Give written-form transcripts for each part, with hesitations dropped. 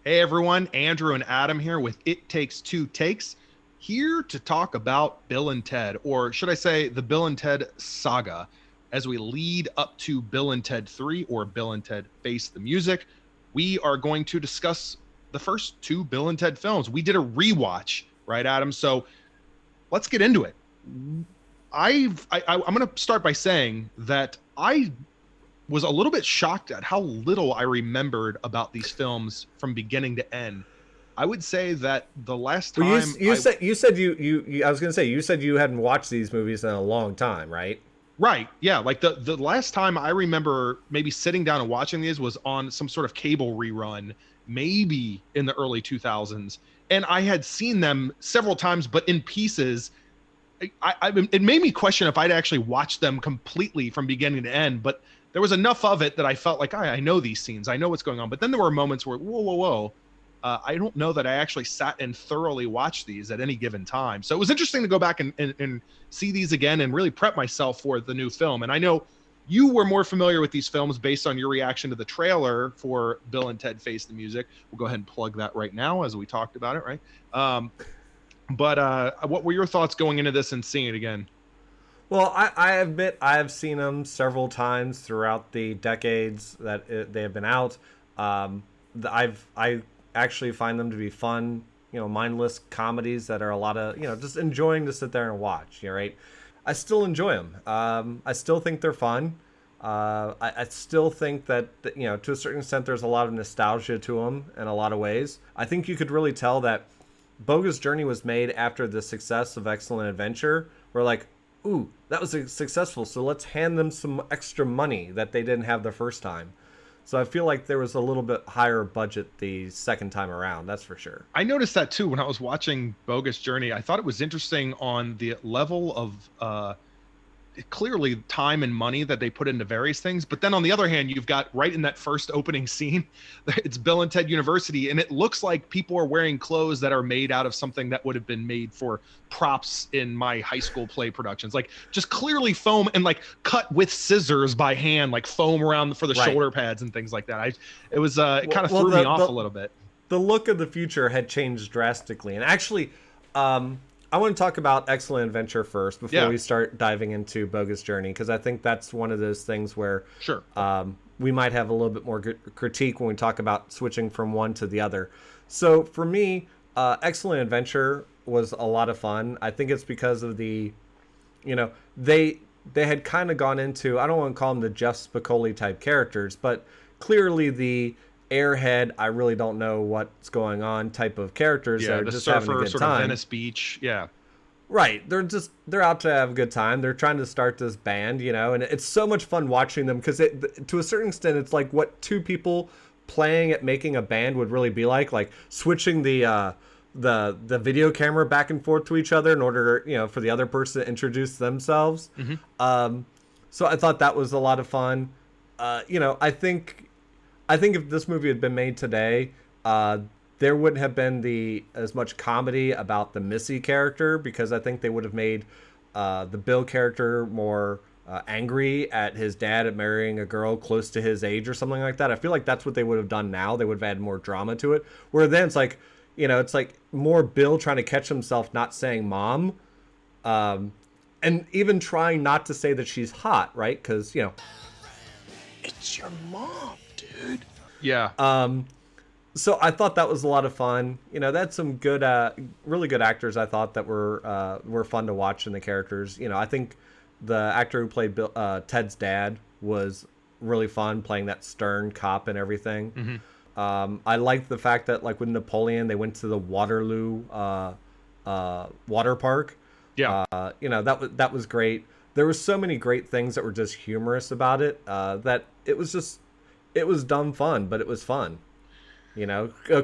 Hey everyone, Andrew and Adam here with It Takes Two Takes, here to talk about Bill and Ted, or should I say the Bill and Ted saga, as we lead up to Bill and Ted 3 or Bill and Ted Face the Music. We are going to discuss the first two Bill and Ted films. We did a rewatch, right, Adam? So let's get into it. I'm going to start by saying that I was a little bit shocked at how little I remembered about these films from beginning to end. I would say that the last Well, time you I was gonna say you said you hadn't watched these movies in a long time, right? right, yeah, like the last time I remember maybe sitting down and watching these was on some sort of cable rerun, maybe in the early 2000s, and I had seen them several times, but in pieces. It made me question if I'd actually watched them completely from beginning to end, but there was enough of it that I felt like I know these scenes, I know what's going on. But then there were moments where whoa, I don't know that I actually sat and thoroughly watched these at any given time. So it was interesting to go back and see these again and really prep myself for the new film. And I know you were more familiar with these films based on your reaction to the trailer for Bill and Ted Face the Music. We'll go ahead and plug that right now as we talked about it, right? But what were your thoughts going into this and seeing it again? Well, I admit I have seen them several times throughout the decades that they have been out. I actually find them to be fun, mindless comedies that are a lot of just enjoying to sit there and watch. Right? I still enjoy them. I still think they're fun. I still think that to a certain extent there's a lot of nostalgia to them in a lot of ways. I think you could really tell that Bogus Journey was made after the success of Excellent Adventure. We're like, ooh, that was successful, so let's hand them some extra money that they didn't have the first time. So I feel like there was a little bit higher budget the second time around, that's for sure. I noticed that too when I was watching Bogus Journey. I thought it was interesting on the level of clearly time and money that they put into various things. But then on the other hand, you've got right in that first opening scene, it's Bill and Ted University, and it looks like people are wearing clothes that are made out of something that would have been made for props in my high school play productions, like just clearly foam and like cut with scissors by hand, like foam around for the Right. shoulder pads and things like that. It kind of Well, threw me off a little bit. the look of the future had changed drastically. And actually, I want to talk about Excellent Adventure first before Yeah. we start diving into Bogus Journey, because I think that's one of those things where Sure. we might have a little bit more critique when we talk about switching from one to the other. So for me, Excellent Adventure was a lot of fun. I think it's because of they had kind of gone into, I don't want to call them the Jeff Spicoli type characters, but clearly the airhead, I really don't know what's going on type of characters that Yeah, are the just having a surfer good sort of time. Venice Beach. Yeah. Right. They're out to have a good time. They're trying to start this band, and it's so much fun watching them because to a certain extent, it's like what two people playing at making a band would really be like switching the video camera back and forth to each other in order, for the other person to introduce themselves. So I thought that was a lot of fun. I think if this movie had been made today, there wouldn't have been as much comedy about the Missy character, because I think they would have made the Bill character more angry at his dad at marrying a girl close to his age or something like that. I feel like that's what they would have done now. They would have added more drama to it. Where then it's like, it's like more Bill trying to catch himself not saying mom, and even trying not to say that she's hot, right? Because, It's your mom, dude. Yeah. So I thought that was a lot of fun. That's some good, really good actors. I thought that were fun to watch in the characters. I think the actor who played Ted's dad was really fun, playing that stern cop and everything. I liked the fact that, like with Napoleon, they went to the Waterloo water park. Yeah. That was great. There were so many great things that were just humorous about it, that it was dumb fun, but it was fun.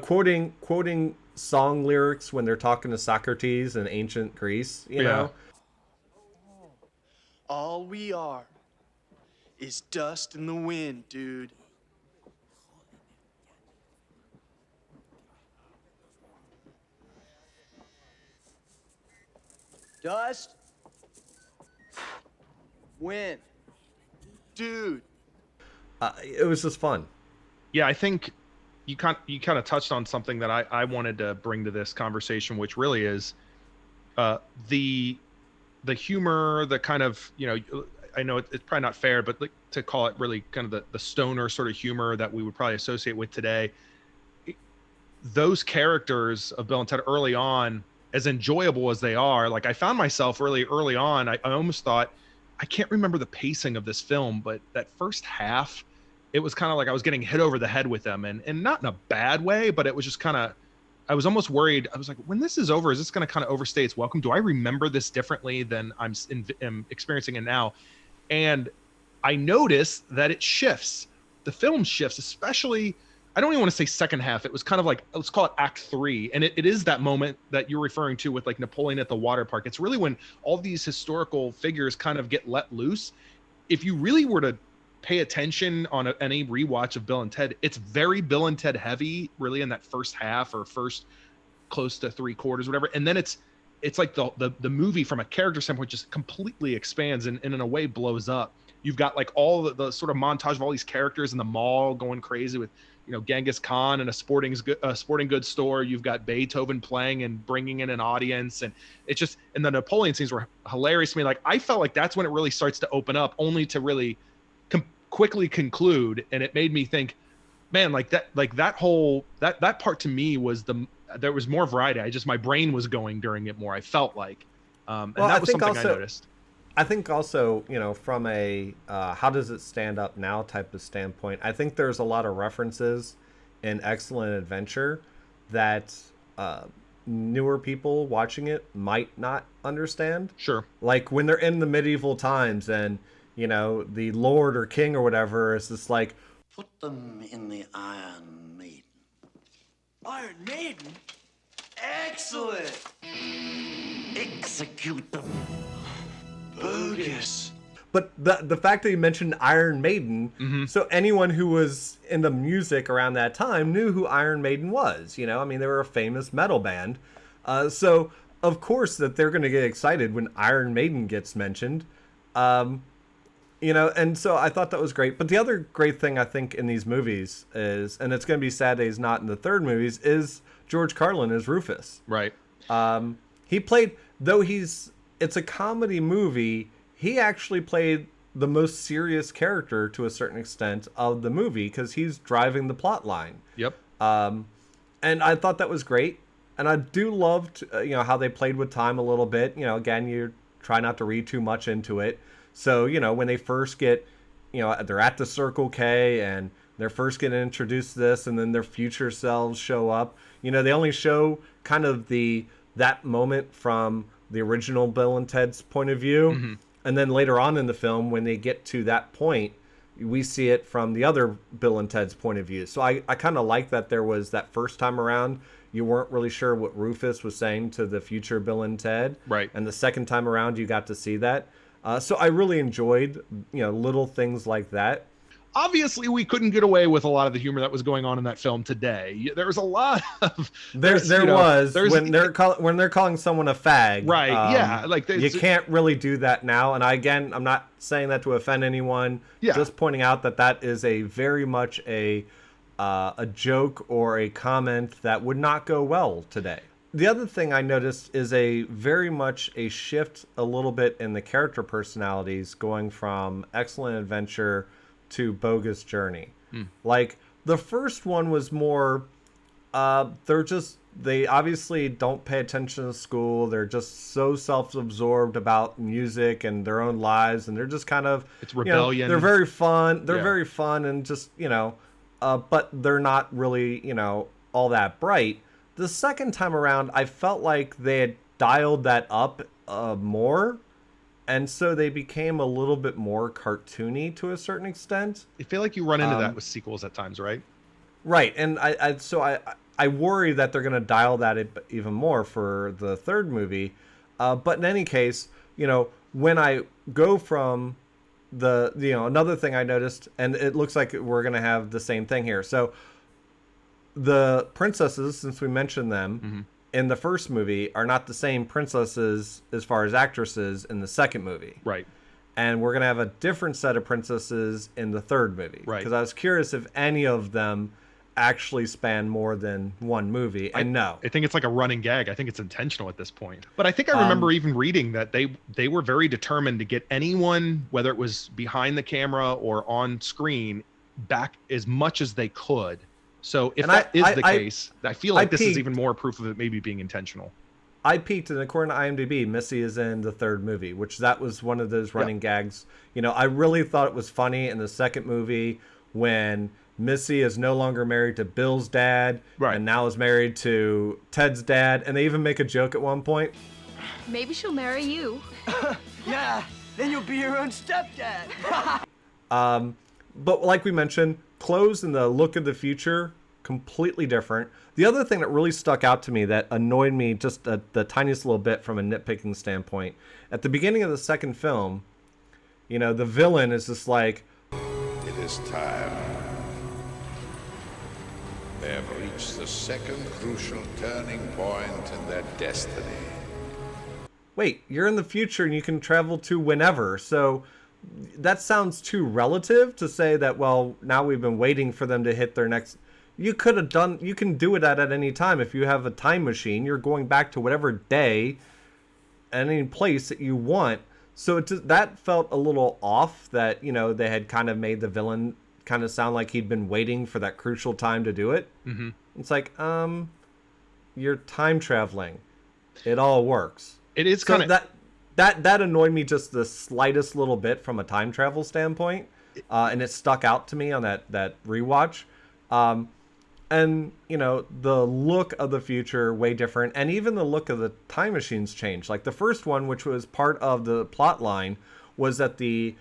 Quoting song lyrics when they're talking to Socrates in ancient Greece, know. All we are is dust in the wind, dude. Dust. Wind. Dude. It was just fun. Yeah, I think you kind of touched on something that I wanted to bring to this conversation, which really is the humor, the kind of, I know it's probably not fair, but like to call it really kind of the stoner sort of humor that we would probably associate with today. Those characters of Bill and Ted early on, as enjoyable as they are, like I found myself really early on, I almost thought, I can't remember the pacing of this film, but that first half, it was kind of like I was getting hit over the head with them, and not in a bad way, but it was just kind of, I was almost worried. I was like, when this is over, is this going to kind of overstay its welcome? Do I remember this differently than am experiencing it now? And I noticed that it shifts. The film shifts, especially, I don't even want to say second half. It was kind of like, let's call it act 3. And it is that moment that you're referring to with like Napoleon at the water park. It's really when all these historical figures kind of get let loose. If you really were to pay attention on any rewatch of Bill and Ted, it's very Bill and Ted heavy, really, in that first half or first close to 3/4, whatever. And then it's like the movie from a character standpoint just completely expands and in a way blows up. You've got like all the sort of montage of all these characters in the mall going crazy with, Genghis Khan in a sporting goods store. You've got Beethoven playing and bringing in an audience, and it's just, and the Napoleon scenes were hilarious to me. Like I felt like that's when it really starts to open up, only to really quickly conclude. And it made me think, man, that whole that part to me was there was more variety. My brain was going during it more, I felt like, and that was something I noticed. I think also, from a how does it stand up now type of standpoint, I think there's a lot of references in Excellent Adventure that newer people watching it might not understand. Sure. Like when they're in the medieval times and, the lord or king or whatever is just like, put them in the Iron Maiden. Iron Maiden? Excellent! Execute them. Bogus. But the fact that you mentioned Iron Maiden, so anyone who was in the music around that time knew who Iron Maiden was. They were a famous metal band. So, of course, that they're going to get excited when Iron Maiden gets mentioned. And so I thought that was great. But the other great thing I think in these movies is, and it's going to be sad that he's not in the third movies, is George Carlin as Rufus. Right. He played, though it's a comedy movie, he actually played the most serious character to a certain extent of the movie because he's driving the plot line. Yep. And I thought that was great. And I do love, how they played with time a little bit. Again, you try not to read too much into it. So, when they first get, they're at the Circle K and they're first getting introduced to this and then their future selves show up. They only show kind of that moment from the original Bill and Ted's point of view. Mm-hmm. And then later on in the film, when they get to that point, we see it from the other Bill and Ted's point of view. So I kind of like that there was that first time around, you weren't really sure what Rufus was saying to the future Bill and Ted. Right. And the second time around, you got to see that. So I really enjoyed, little things like that. Obviously, we couldn't get away with a lot of the humor that was going on in that film today. There was a lot of when they're calling someone a fag, right? Yeah, like you can't really do that now. And I'm not saying that to offend anyone. Yeah. Just pointing out that is a very much a joke or a comment that would not go well today. The other thing I noticed is a very much a shift a little bit in the character personalities going from Excellent Adventure to Bogus Journey. Like the first one was more they obviously don't pay attention to school. They're just so self-absorbed about music and their own lives, and they're just kind of, it's rebellion. They're very fun. They're very fun and just, but they're not really, all that bright. The second time around, I felt like they had dialed that up more. And so they became a little bit more cartoony to a certain extent. I feel like you run into that with sequels at times, right? Right. And I worry that they're going to dial that even more for the third movie. But in any case, when I go from another thing I noticed, and it looks like we're going to have the same thing here. So the princesses, since we mentioned them, in the first movie are not the same princesses as far as actresses in the second movie. Right. And we're going to have a different set of princesses in the third movie. Right. Because I was curious if any of them actually span more than one movie. And no, I think it's like a running gag. I think it's intentional at this point. But I think I remember even reading that they were very determined to get anyone, whether it was behind the camera or on screen, back as much as they could. So if that is the case, I feel like this is even more proof of it maybe being intentional. I peeked, and according to IMDb, Missy is in the third movie, which that was one of those running gags. You know, I really thought it was funny in the second movie when Missy is no longer married to Bill's dad, and now is married to Ted's dad, and they even make a joke at one point. Maybe she'll marry you. Yeah, then you'll be your own stepdad. But like we mentioned, clothes and the look of the future, completely different. The other thing that really stuck out to me that annoyed me just the tiniest little bit from a nitpicking standpoint, at the beginning of the second film, you know, the villain is just like, "It is time. They have reached the second crucial turning point in their destiny." Wait, you're in the future and you can travel to whenever. So that sounds too relative to say that, well, now we've been waiting for them to hit their next... You could have done... You can do it at any time. If you have a time machine, you're going back to whatever day, any place that you want. So that felt a little off, that, you know, they had kind of made the villain kind of sound like he'd been waiting for that crucial time to do it. Mm-hmm. It's like, you're time traveling. It all works. It is kind of... That annoyed me just the slightest little bit from a time travel standpoint. And it stuck out to me on that rewatch. And, you know, the look of the future, way different. And even the look of the time machines changed. Like the first one, which was part of the plot line, was that the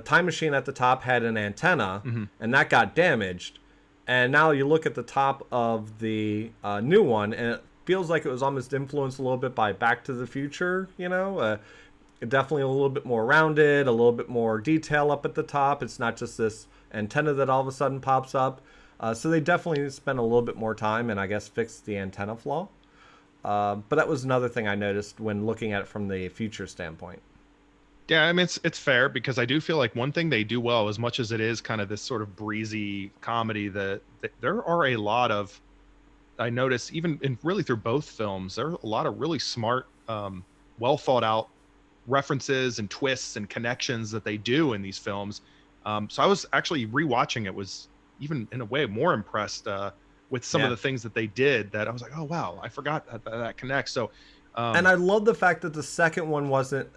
time machine at the top had an antenna, and that got damaged. And now you look at the top of the new one, and it feels like it was almost influenced a little bit by Back to the Future, you know? Definitely a little bit more rounded, a little bit more detail up at the top. It's not just this antenna that all of a sudden pops up. So they definitely spent a little bit more time and I guess fixed the antenna flaw. But that was another thing I noticed when looking at it from the future standpoint. Yeah, I mean, it's fair, because I do feel like one thing they do well, as much as it is kind of this sort of breezy comedy, that there are a lot of, I noticed even really through both films, there are a lot of really smart, well thought out references and twists and connections that they do in these films. So I was actually rewatching it, was even in a way more impressed with some of the things that they did, that I was like, oh wow, I forgot that connects. So and I love the fact that the second one wasn't,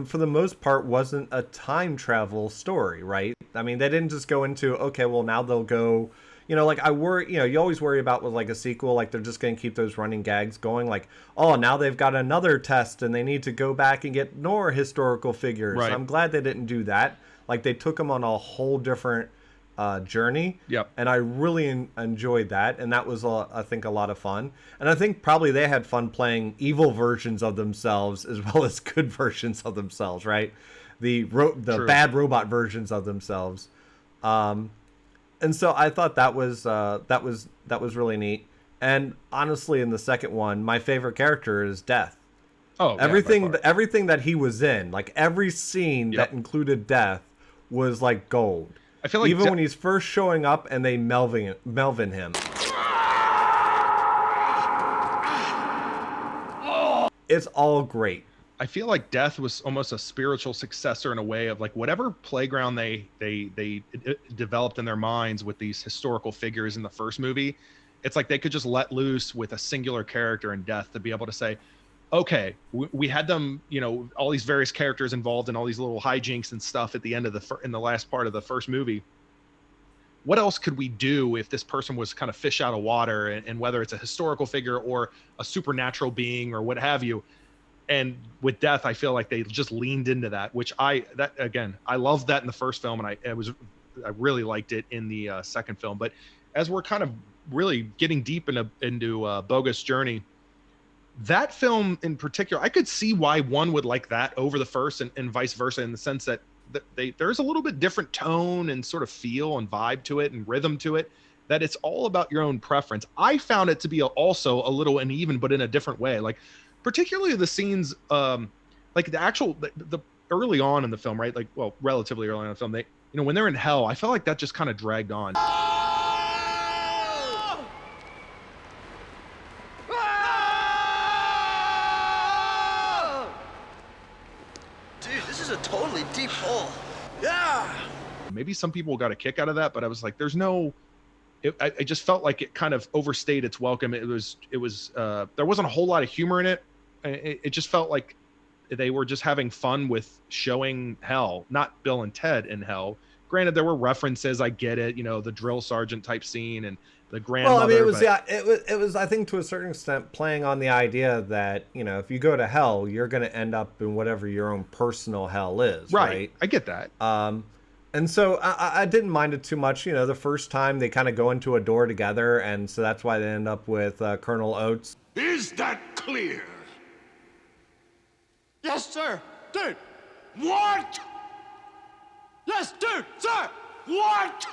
for the most part, wasn't a time travel story, right? I mean, they didn't just go into, okay, well, now they'll go, you know, like I worry, you know, you always worry about with like a sequel, like they're just going to keep those running gags going. Like, oh, now they've got another test and they need to go back and get more historical figures. Right. I'm glad they didn't do that. Like they took them on a whole different journey. Yep. And I really enjoyed that. And that was, I think, a lot of fun. And I think probably they had fun playing evil versions of themselves as well as good versions of themselves, right? The bad robot versions of themselves. And so I thought that was really neat. And honestly, in the second one, my favorite character is Death. Oh, everything that he was in, like every scene that included Death, was like gold. I feel like even when he's first showing up and they Melvin him, it's all great. I feel like Death was almost a spiritual successor in a way of like whatever playground they developed in their minds with these historical figures in the first movie. It's like they could just let loose with a singular character in Death to be able to say, okay, we had them, you know, all these various characters involved in all these little hijinks and stuff at the end of in the last part of the first movie. What else could we do if this person was kind of fish out of water, and whether it's a historical figure or a supernatural being or what have you? And with Death, I feel like they just leaned into that, which I loved that in the first film, and I really liked it in the second film. But as we're kind of really getting deep into Bogus Journey, that film in particular, I could see why one would like that over the first, and vice versa, in the sense that there's a little bit different tone and sort of feel and vibe to it and rhythm to it, that it's all about your own preference. I found it to be also a little uneven, but in a different way. Like particularly the scenes, like the early on in the film, right? Like, well, relatively early on in the film, when they're in hell, I felt like that just kind of dragged on. totally deep hole. Yeah. Maybe some people got a kick out of that, but I was like, there's no. I just felt like it kind of overstayed its welcome. It was there wasn't a whole lot of humor in it. It just felt like they were just having fun with showing hell, not Bill and Ted in hell. Granted, there were references. I get it. You know, the drill sergeant type scene and the grandmother. Well, I mean, it was. I think to a certain extent playing on the idea that, you know, if you go to hell, you're going to end up in whatever your own personal hell is. Right. I get that. And so I didn't mind it too much. You know, the first time they kind of go into a door together, and so that's why they end up with Colonel Oates. Is that clear? Yes, sir. Dude. What? Yes, dude. Sir. What?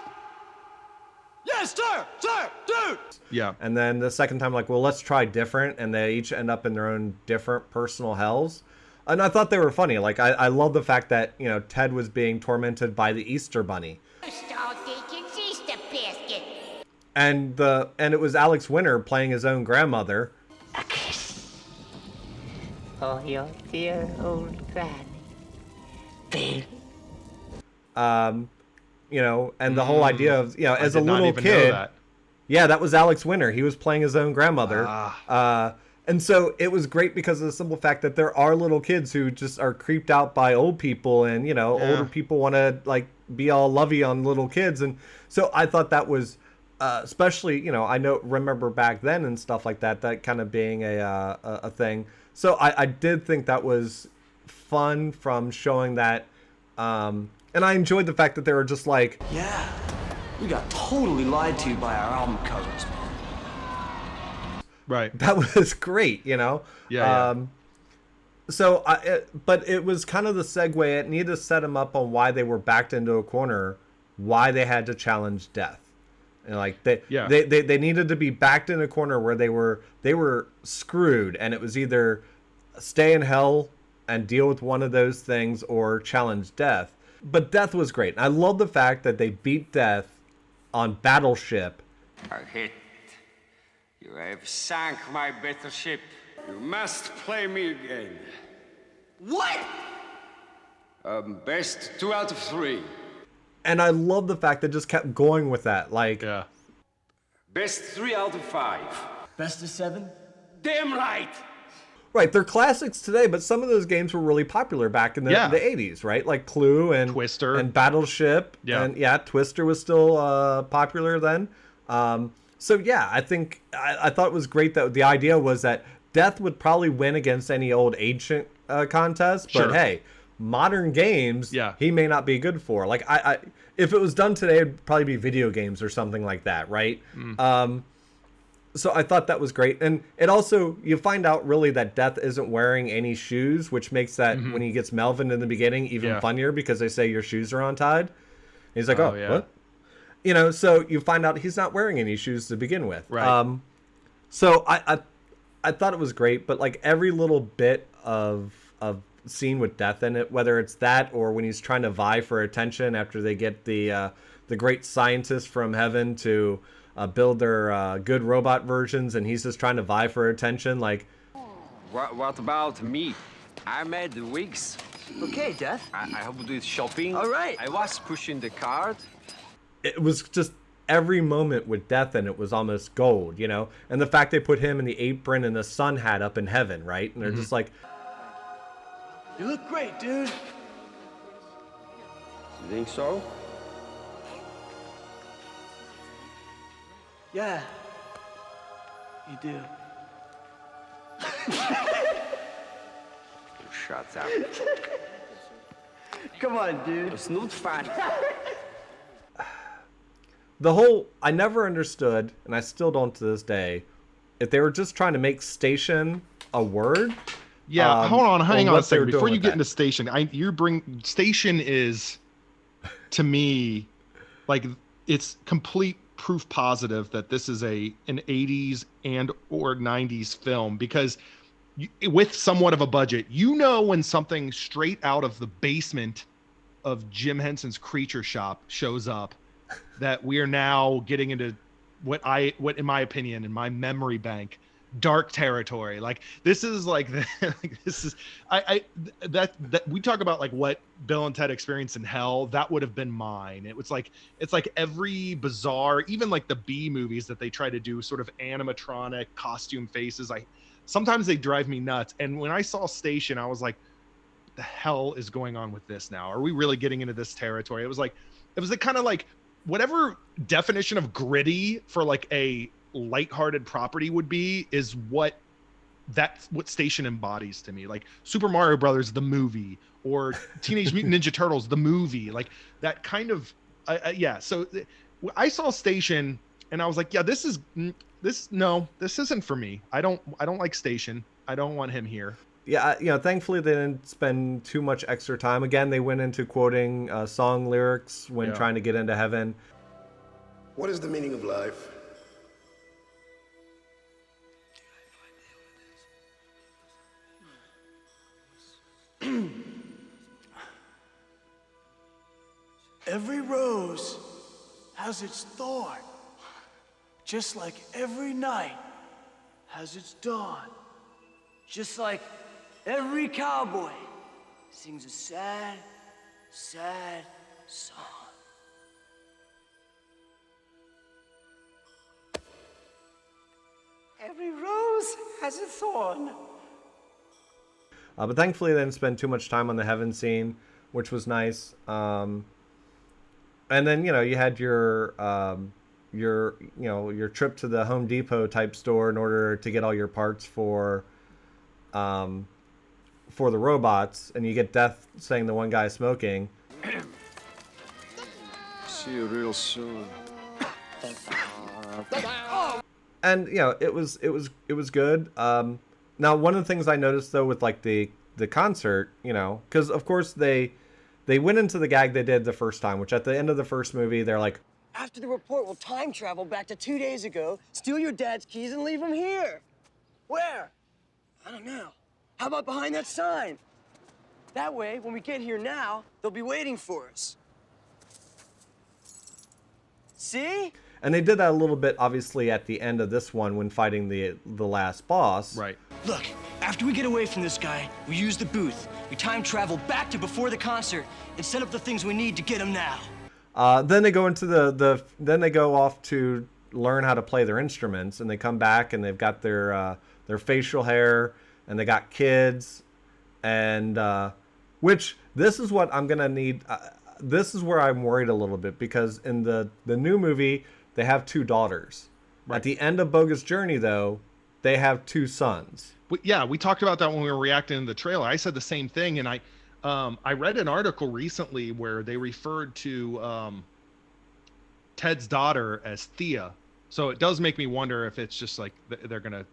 Yes, sir. Sir. Dude. Yeah. And then the second time, like, well, let's try different, and they each end up in their own different personal hells. And I thought they were funny. Like, I love the fact that, you know, Ted was being tormented by the Easter Bunny. And it was Alex Winter playing his own grandmother. A kiss. Oh, your dear old granny. Bill. You know, and the whole idea of, you know, as a little know kid. that. Yeah, that was Alex Winter. He was playing his own grandmother. And so it was great because of the simple fact that there are little kids who just are creeped out by old people, and, you know, older people want to, like, be all lovey on little kids. And so I thought that was, especially, you know, remember back then and stuff like that, that kind of being a thing. So I did think that was fun from showing that, and I enjoyed the fact that they were just like, Yeah. We got totally lied to by our album covers, man. Right. that was great, you know? Yeah. So, but it was kind of the segue. It needed to set them up on why they were backed into a corner, why they had to challenge death. And like they needed to be backed in a corner where they were screwed, and it was either stay in hell and deal with one of those things or challenge death. But death was great. I love the fact that they beat death on Battleship. A hit. You have sunk my battleship. You must play me again. What? Best 2 out of 3. And I love the fact that just kept going with that. Like, Best 3 out of 5. Best of 7? Damn right! right, they're classics today, but some of those games were really popular back in the 80s, right? Like Clue and Twister and Battleship. Yeah. And Twister was still popular then. So yeah, I think I thought it was great that the idea was that Death would probably win against any old ancient contest, but hey, modern games, he may not be good for. Like I if it was done today, it'd probably be video games or something like that, right? So I thought that was great. And it also, you find out really that Death isn't wearing any shoes, which makes that when he gets Melvin in the beginning even funnier, because they say your shoes are untied. And he's like, what? You know, so you find out he's not wearing any shoes to begin with. Right. So I thought it was great, but like every little bit of scene with Death in it, whether it's that or when he's trying to vie for attention after they get the great scientist from heaven to build their good robot versions, and he's just trying to vie for attention. Like, what about me? I made the wigs. Okay, Death. I helped with shopping. All right. I was pushing the cart. it was just every moment with Death in it was almost gold, you know? And the fact they put him in the apron and the sun hat up in heaven, right? And they're just like, you look great, dude. You think so? Yeah, you do. Shut up. Come on, dude. It's not fun. I never understood, and I still don't to this day, if they were just trying to make station a word. Yeah, hold on, hang on a second. Before you get into station, station is, to me, like, it's complete proof positive that this is an 80s and or 90s film, because with somewhat of a budget, you know, when something straight out of the basement of Jim Henson's Creature Shop shows up, that we are now getting into what in my opinion, in my memory bank, dark territory. Like this is like, like this is that we talk about like what Bill and Ted experienced in hell. That would have been mine. It was like, it's like every bizarre, even like the B movies that they try to do sort of animatronic costume faces. Sometimes they drive me nuts. And when I saw Station, I was like, the hell is going on with this now? Are we really getting into this territory? It was the kind of like whatever definition of gritty for like a lighthearted property would be is what Station embodies to me. Like Super Mario Brothers the movie, or Teenage Mutant Ninja Turtles the movie, like that kind of yeah. So I saw Station and I was like, yeah, this isn't for me. I don't like Station. I don't want him here. Yeah, thankfully they didn't spend too much extra time. Again, they went into quoting song lyrics when trying to get into heaven. What is the meaning of life? Every rose has its thorn, just like every night has its dawn. Just like every cowboy sings a sad, sad song. Every rose has a thorn. But thankfully they didn't spend too much time on the heaven scene, which was nice. And then, you had your trip to the Home Depot type store in order to get all your parts for the robots, and you get Death saying the one guy smoking. See you real soon. And it was good. Now one of the things I noticed though with like the concert, because of course they went into the gag they did the first time, which at the end of the first movie they're like, after the report, we'll time travel back to 2 days ago, steal your dad's keys, and leave them here. Where? I don't know. How about behind that sign? That way, when we get here now, they'll be waiting for us. See? And they did that a little bit, obviously, at the end of this one when fighting the last boss. Right. Look, after we get away from this guy, we use the booth. We time travel back to before the concert and set up the things we need to get him now. Then they go into then they go off to learn how to play their instruments, and they come back and they've got their facial hair, and they got kids, and which this is what I'm gonna need. This is where I'm worried a little bit, because in the new movie they have 2 daughters. Right. At the end of Bogus Journey, though, they have 2 sons. Yeah, we talked about that when we were reacting to the trailer. I said the same thing, and I read an article recently where they referred to Ted's daughter as Thea. So it does make me wonder if it's just like they're gonna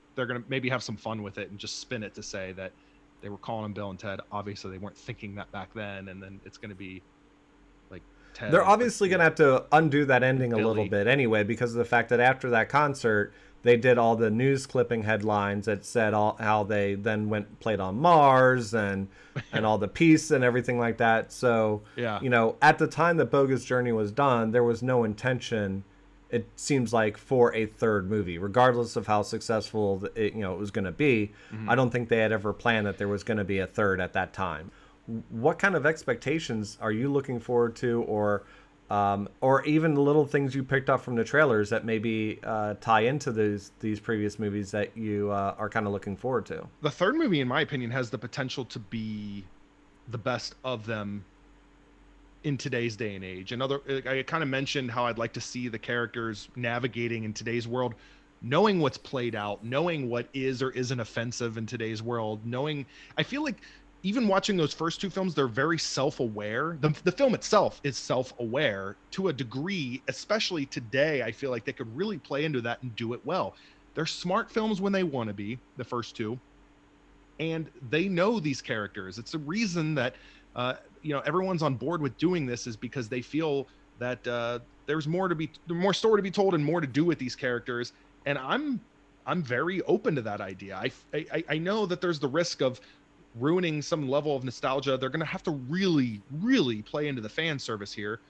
maybe have some fun with it and just spin it to say that they were calling him Bill and Ted. Obviously, they weren't thinking that back then, and then it's gonna be like Ted. They're obviously gonna have to undo that ending a little Billy. bit anyway, because of the fact that after that concert, they did all the news clipping headlines that said how they then played on Mars and all the peace and everything like that. So, yeah. At the time that Bogus Journey was done, there was no intention, it seems like, for a third movie, regardless of how successful it was going to be. Mm-hmm. I don't think they had ever planned that there was going to be a third at that time. What kind of expectations are you looking forward to, or even the little things you picked up from the trailers that maybe tie into these previous movies that you are kind of looking forward to? The third movie, in my opinion, has the potential to be the best of them in today's day and age. I kind of mentioned how I'd like to see the characters navigating in today's world, knowing what's played out, knowing what is or isn't offensive in today's world, I feel like even watching those first 2 films, they're very self-aware. The film itself is self-aware to a degree, especially today. I feel like they could really play into that and do it well. They're smart films when they want to be, the first 2, and they know these characters. It's the reason that everyone's on board with doing this, is because they feel that there's more story to be told and more to do with these characters. And I'm very open to that idea. I know that there's the risk of ruining some level of nostalgia. They're going to have to really, really play into the fan service here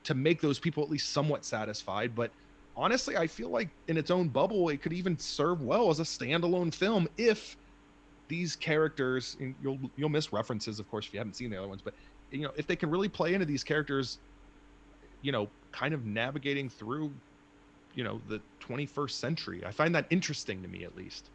to make those people at least somewhat satisfied. But honestly, I feel like in its own bubble, it could even serve well as a standalone film if these characters, and you'll miss references, of course, if you haven't seen the other ones, but if they can really play into these characters, kind of navigating through, the 21st century. I find that interesting to me, at least.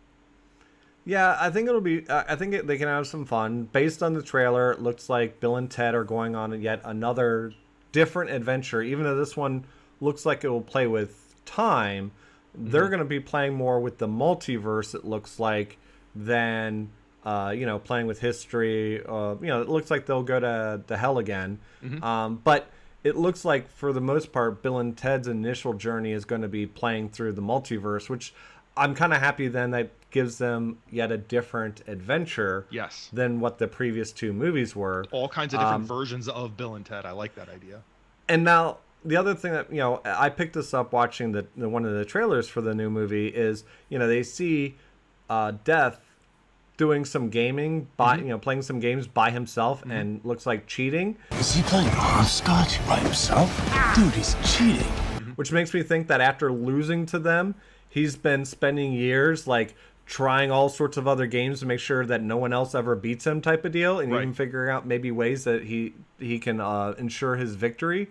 Yeah, I think it'll be. I think they can have some fun. Based on the trailer, it looks like Bill and Ted are going on yet another different adventure. Even though this one looks like it will play with time, they're going to be playing more with the multiverse. It looks like than playing with history. It looks like they'll go to hell again. But it looks like for the most part, Bill and Ted's initial journey is going to be playing through the multiverse, which I'm kind of happy then that gives them yet a different adventure than what the previous two movies were. All kinds of different versions of Bill and Ted. I like that idea. And now the other thing that, I picked this up watching the one of the trailers for the new movie is, they see Death doing some gaming playing some games by himself and looks like cheating. Is he playing hopscotch by himself? Dude, he's cheating. Which makes me think that after losing to them, he's been spending years trying all sorts of other games to make sure that no one else ever beats him, type of deal, and even figuring out maybe ways that he can ensure his victory,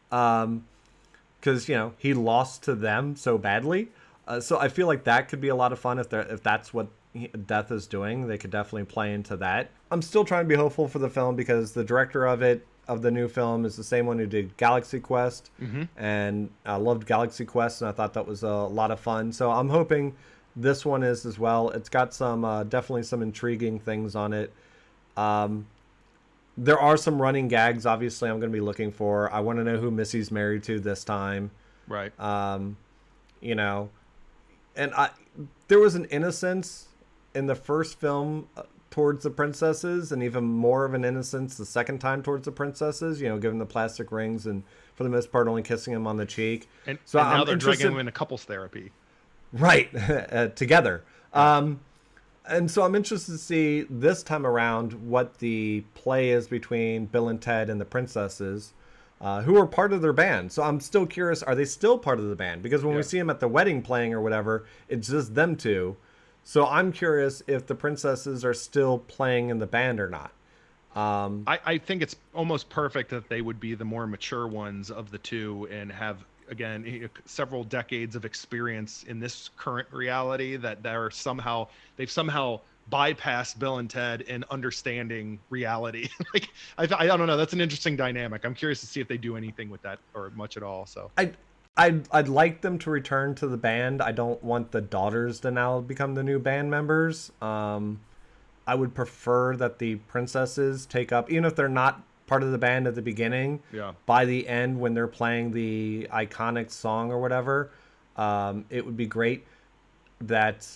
because he lost to them so badly. So I feel like that could be a lot of fun if that's what Death is doing. They could definitely play into that. I'm still trying to be hopeful for the film because the director of the new film is the same one who did Galaxy Quest, and I loved Galaxy Quest, and I thought that was a lot of fun. So I'm hoping this one is as well. It's got some definitely some intriguing things on it. There are some running gags, obviously, I'm going to be looking for. I want to know who Missy's married to this time. Right. And there was an innocence in the first film towards the princesses, and even more of an innocence the second time towards the princesses, given the plastic rings and for the most part only kissing him on the cheek. And now they're dragging him into couples therapy. Right. Together. And so I'm interested to see this time around what the play is between Bill and Ted and the princesses, who are part of their band. So I'm still curious, are they still part of the band? Because when we see them at the wedding playing or whatever, it's just them two. So I'm curious if the princesses are still playing in the band or not. I think it's almost perfect that they would be the more mature ones of the two and have, again, several decades of experience in this current reality, that they've somehow bypassed Bill and Ted in understanding reality. I don't know. That's an interesting dynamic. I'm curious to see if they do anything with that or much at all. So I'd like them to return to the band. I don't want the daughters to now become the new band members. I would prefer that the princesses take up, even if they're not part of the band at the beginning. By the end, when they're playing the iconic song or whatever, it would be great that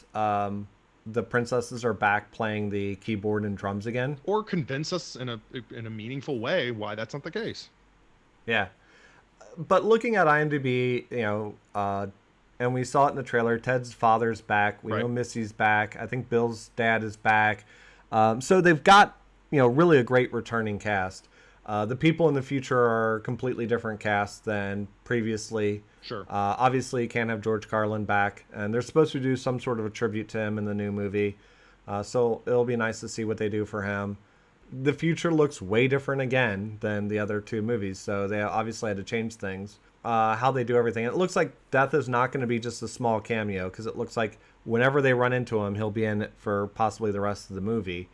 the princesses are back playing the keyboard and drums again. Or convince us in a meaningful way why that's not the case. Yeah. But looking at IMDb, and we saw it in the trailer, Ted's father's back. We know Missy's back. I think Bill's dad is back. So they've got, really a great returning cast. The people in the future are completely different casts than previously. Sure. Obviously, you can't have George Carlin back, and they're supposed to do some sort of a tribute to him in the new movie. So it'll be nice to see what they do for him. The future looks way different again than the other two movies, so they obviously had to change things. How they do everything. It looks like Death is not going to be just a small cameo, because it looks like whenever they run into him, he'll be in it for possibly the rest of the movie.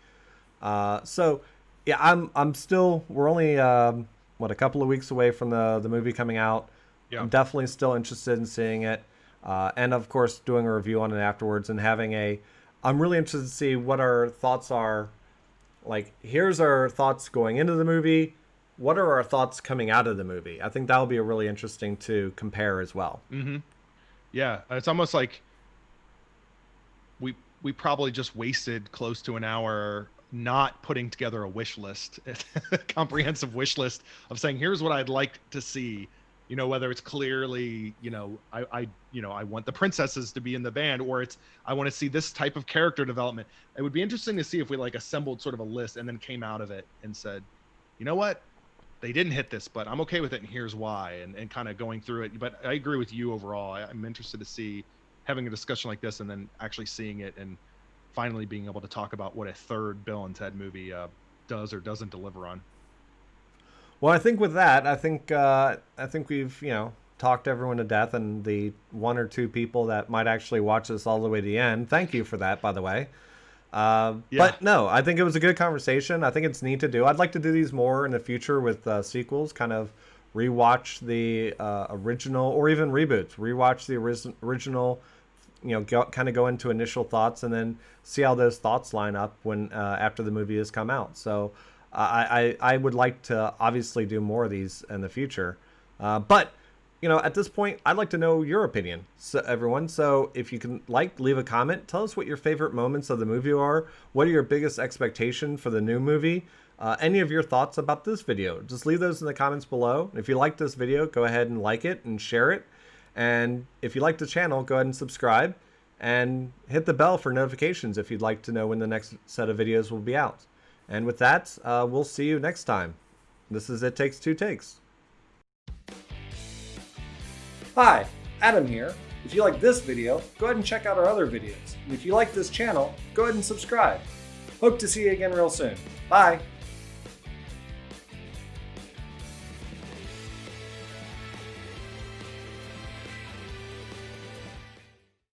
So yeah, I'm still, we're only a couple of weeks away from the movie coming out. Yeah. I'm definitely still interested in seeing it, and of course doing a review on it afterwards, and I'm really interested to see what our thoughts are. Like, here's our thoughts going into the movie. What are our thoughts coming out of the movie? I think that'll be a really interesting to compare as well. Mm-hmm. Yeah, it's almost like we probably just wasted close to an hour not putting together a wish list, a comprehensive wish list of saying, here's what I'd like to see. Whether it's clearly, I want the princesses to be in the band, or it's, I want to see this type of character development. It would be interesting to see if we assembled sort of a list and then came out of it and said, you know what? they didn't hit this, but I'm okay with it, and here's why, and kind of going through it. But I agree with you overall. I'm interested to see having a discussion like this and then actually seeing it and finally being able to talk about what a third Bill and Ted movie does or doesn't deliver on. Well, I think with that, I think we've, you know, talked everyone to death, and the 1 or 2 people that might actually watch this all the way to the end. Thank you for that, by the way. But no, I think it was a good conversation. I think it's neat to do. I'd like to do these more in the future with sequels, kind of rewatch the original, or even reboots, rewatch the original, you know, kind of go into initial thoughts and then see how those thoughts line up when after the movie has come out. So I would like to obviously do more of these in the future. But you know, at this point, I'd like to know your opinion, so everyone. So if you can leave a comment, tell us what your favorite moments of the movie are. What are your biggest expectations for the new movie? Any of your thoughts about this video, just leave those in the comments below. If you like this video, go ahead and like it and share it. And if you like the channel, go ahead and subscribe and hit the bell for notifications if you'd like to know when the next set of videos will be out. And with that, we'll see you next time. This is It Takes Two Takes. Hi, Adam here. If you like this video, go ahead and check out our other videos. And if you like this channel, go ahead and subscribe. Hope to see you again real soon. Bye!